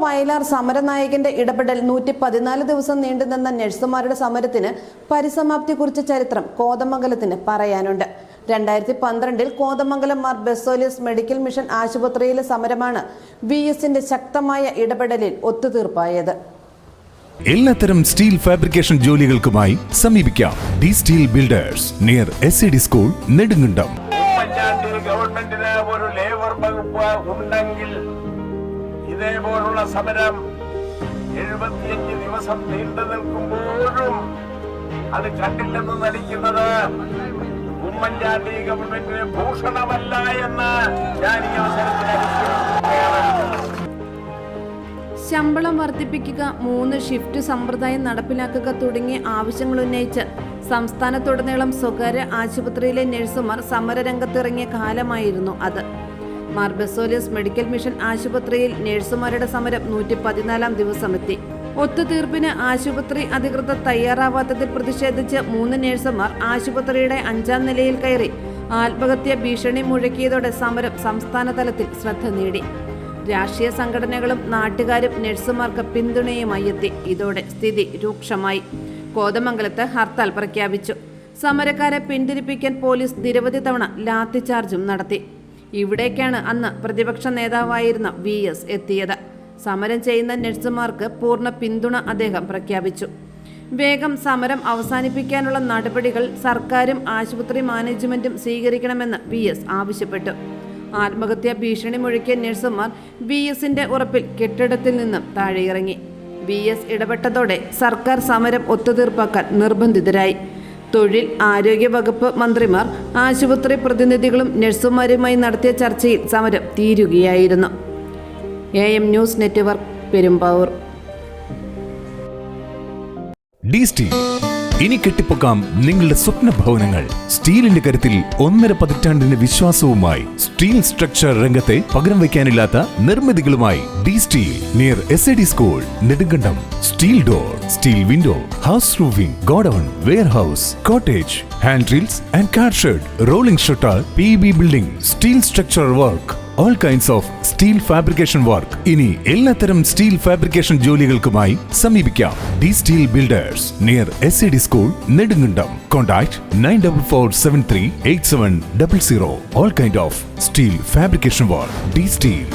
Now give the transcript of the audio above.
വയലാർ സമരനായകന്റെ ഇടപെടൽ 114 ദിവസം നീണ്ടുനിന്ന നഴ്സുമാരുടെ സമരത്തിന് പരിസമാപ്തി കുറിച്ച ചരിത്രം കോതമംഗലത്തിന് പറയാനുണ്ട്. 2012 കോതമംഗലം മാർ ബെസോലിയസ് മെഡിക്കൽ മിഷൻ ആശുപത്രിയിലെ സമരമാണ് VSന്റെ ശക്തമായ ഇടപെടലിൽ ഒത്തുതീർപ്പായത്. എല്ലാത്തരം സ്റ്റീൽ ഫാബ്രിക്കേഷൻ ജോലികൾക്കുമായി സമീപിക്കാം D steel builders near SCD school Nedumkandam. ഗവൺമെന്റിന് ഒരു ലേബർ വകുപ്പ് ഉണ്ടെങ്കിൽ ഇതേപോലുള്ള സമരം 75 ദിവസം നീണ്ടു നിൽക്കുമ്പോഴും അത് കണ്ടില്ലെന്ന് നടിക്കുന്നത് ഉമ്മൻചാണ്ടി ഗവൺമെന്റിന് ഭൂഷണമല്ല എന്ന് ഞാൻ ഈ അവസരത്തിൽ ശമ്പളം വർദ്ധിപ്പിക്കുക, 3 ഷിഫ്റ്റ് സമ്പ്രദായം നടപ്പിലാക്കുക തുടങ്ങിയ ആവശ്യങ്ങൾ ഉന്നയിച്ച് സംസ്ഥാനത്തുടനീളം സ്വകാര്യ ആശുപത്രിയിലെ നഴ്സുമാർ സമരരംഗത്തിറങ്ങിയ കാലമായിരുന്നു അത്. മാർ ബെസോലിയസ് മെഡിക്കൽ മിഷൻ ആശുപത്രിയിൽ നഴ്സുമാരുടെ സമരം 114 ദിവസമെത്തി. ഒത്തുതീർപ്പിന് ആശുപത്രി അധികൃതർ തയ്യാറാവാത്തതിൽ പ്രതിഷേധിച്ച് 3 നഴ്സുമാർ ആശുപത്രിയുടെ 5ാം നിലയിൽ കയറി ആത്മഹത്യ ഭീഷണി മുഴക്കിയതോടെ സമരം സംസ്ഥാന തലത്തിൽ ശ്രദ്ധ നേടി. രാഷ്ട്രീയ സംഘടനകളും നാട്ടുകാരും നഴ്സുമാർക്ക് പിന്തുണയുമായി എത്തി. ഇതോടെ സ്ഥിതി രൂക്ഷമായി. കോതമംഗലത്ത് ഹർത്താൽ പ്രഖ്യാപിച്ചു. സമരക്കാരെ പിന്തിരിപ്പിക്കാൻ പോലീസ് നിരവധി തവണ ലാത്തിചാർജും നടത്തി. ഇവിടേക്കാണ് അന്ന് പ്രതിപക്ഷ നേതാവായിരുന്ന VS എത്തിയത്. സമരം ചെയ്യുന്ന നഴ്സുമാർക്ക് പൂർണ്ണ പിന്തുണ അദ്ദേഹം പ്രഖ്യാപിച്ചു. വേഗം സമരം അവസാനിപ്പിക്കാനുള്ള നടപടികൾ സർക്കാരും ആശുപത്രി മാനേജ്മെന്റും സ്വീകരിക്കണമെന്ന് VS ആവശ്യപ്പെട്ടു. ആത്മഹത്യാ ഭീഷണി മുഴക്കിയ നഴ്സുമാർ VSന്റെ ഉറപ്പിൽ കെട്ടിടത്തിൽ നിന്നും താഴെയിറങ്ങി. VS ഇടപെട്ടതോടെ സർക്കാർ സമരം ഒത്തുതീർപ്പാക്കാൻ നിർബന്ധിതരായി. തൊഴിൽ ആരോഗ്യ വകുപ്പ് മന്ത്രിമാർ, ആശുപത്രി പ്രതിനിധികളും നഴ്സുമാരുമായി നടത്തിയ ചർച്ചയിൽ സമരം തീരുകയായിരുന്നു. AM news network, Perumbavoor. D steel ഇനി കെട്ടിപ്പൊക്കാം നിങ്ങളുടെ സ്വപ്ന ഭവനങ്ങൾ. സ്റ്റീലിന്റെ കരുത്തിൽ 1.5 പതിറ്റാണ്ടിന്റെ വിശ്വാസവുമായി സ്റ്റീൽ സ്ട്രക്ചർ രംഗത്തെ പകരം വയ്ക്കാനില്ലാത്ത നിർമ്മിതികളുമായി D steel near SCD school Nedumkandam. Steel door, steel window, house roofing, godown, warehouse, cottage, handrails and car shed, rolling shutter, PEB building, steel structure work, all kinds of steel fabrication work. ഇനി എല്ലാത്തരം steel fabrication ജോലികൾക്കുമായി സമീപിക്കാം D steel builders near SCD school Nedumkandam. Contact 9447387000. all kind of steel fabrication work. D steel.